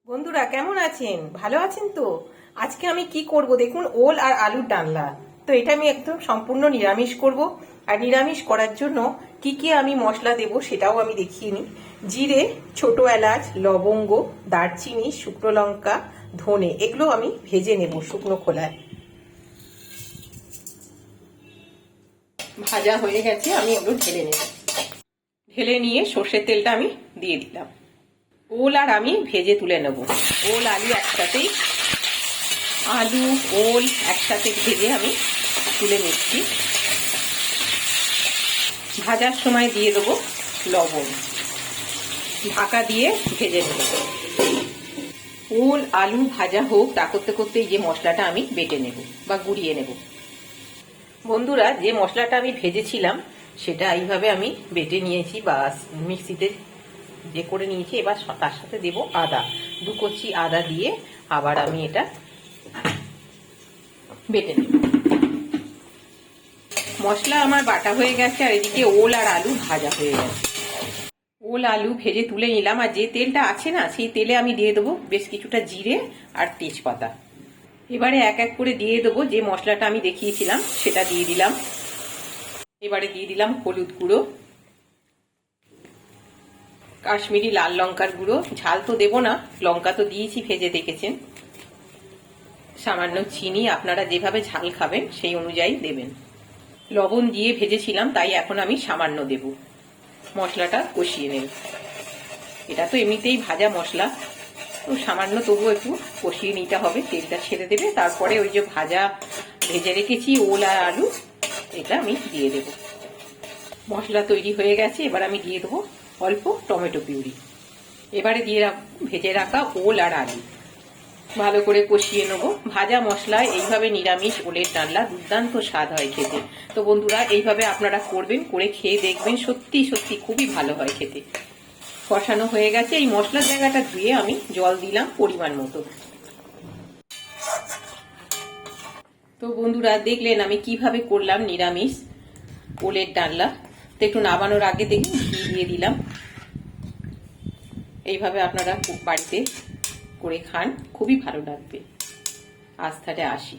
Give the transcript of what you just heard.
বন্ধুরা কেমন আছেন? ভালো আছেন তো? আজকে আমি কি করব দেখুন, ওল আর আলুর ডালনা। তো এটা আমি একদম সম্পূর্ণ নিরামিষ করব। আর নিরামিষ করার জন্য কি কি আমি মশলা দেব সেটাও আমি দেখিয়ে নিই। জিরে, ছোট এলাচ, লবঙ্গ, দারচিনি, শুকনো লঙ্কা, ধনে, এগুলো আমি ভেজে নেব শুকনো খোলায়। ভাজা হয়ে গেছে, আমি এগুলো ঢেলে নেব। ঢেলে নিয়ে সর্ষের তেলটা আমি দিয়ে দিলাম। ওল আর আমি ভেজে তুলে নেব। ওল আলু একসাথেই, আলু ওল একসাথে ভেজে আমি তুলে নিচ্ছি। ভাজার সময় দিয়ে দেবো লবণ, ঢাকা দিয়ে ভেজে নেব। ওল আলু ভাজা হোক, তা করতে করতে এই যে মশলাটা আমি বেটে নেব বা গুঁড়িয়ে নেব। বন্ধুরা, যে মশলাটা আমি ভেজেছিলাম সেটা এইভাবে আমি বেটে নিয়েছি বা মিক্সিতে যে করে নিয়েছি। এবার তার সাথে দেব আদা, 2 কচি আদা দিয়ে আবার আমি এটা বেটে নেব। মশলা আমার বাটা হয়ে গেছে আর এদিকে ওল আর আলু ভাজা হয়ে গেছে। ওল আলু ভেজে তুলে নিলাম, আর যে তেলটা আছে না সেই তেলে আমি দিয়ে দেবো বেশ কিছুটা জিরে আর তেজপাতা। এবারে এক এক করে দিয়ে দেবো যে মশলাটা আমি দেখিয়েছিলাম সেটা দিয়ে দিলাম। এবারে দিয়ে দিলাম হলুদ গুঁড়ো, কাশ্মীরি লাল লঙ্কার গুঁড়ো, ঝাল তো দেবো না, লঙ্কা তো দিয়েছি ভেজে দেখেছেন। সামান্য চিনি, আপনারা যেভাবে ঝাল খাবেন সেই অনুযায়ী দেবেন। লবণ দিয়ে ভেজেছিলাম তাই এখন আমি সামান্য দেব। মশলাটা কষিয়ে নেব। এটা তো এমনিতেই ভাজা মশলা, তো সামান্য তবু একটু কষিয়ে নিতে হবে। তেলটা ছেড়ে দেবে, তারপরে ওই যে ভেজে রেখেছি ওল আর আলু, এটা আমি দিয়ে দেব। মশলা তৈরি হয়ে গেছে, এবার আমি দিয়ে দেবো অল্প টমেটো পিউরি। এবারে দিয়ে ভেজে রাখা ওল আর আলু ভালো করে কষিয়ে নেব। ভাজা মশলায় এইভাবে নিরামিষ ওলের ডালনা দুর্দান্ত স্বাদ হয় খেতে। তো বন্ধুরা, এইভাবে আপনারা করবেন, করে খেয়ে দেখবেন, সত্যি সত্যি খুবই ভালো হয় খেতে। কষানো হয়ে গেছে, এই মশলার জায়গাটা ধুয়ে আমি জল দিলাম পরিমাণ মতো। তো বন্ধুরা, দেখলেন আমি কিভাবে করলাম নিরামিষ ওলের ডালনা। তো একটু নামানোর আগে দেখুন ঘি দিয়ে দিলাম। এইভাবে আপনারা বাড়িতে করে খান, খুবই ভালো লাগবে। আজ তাহলে আসি।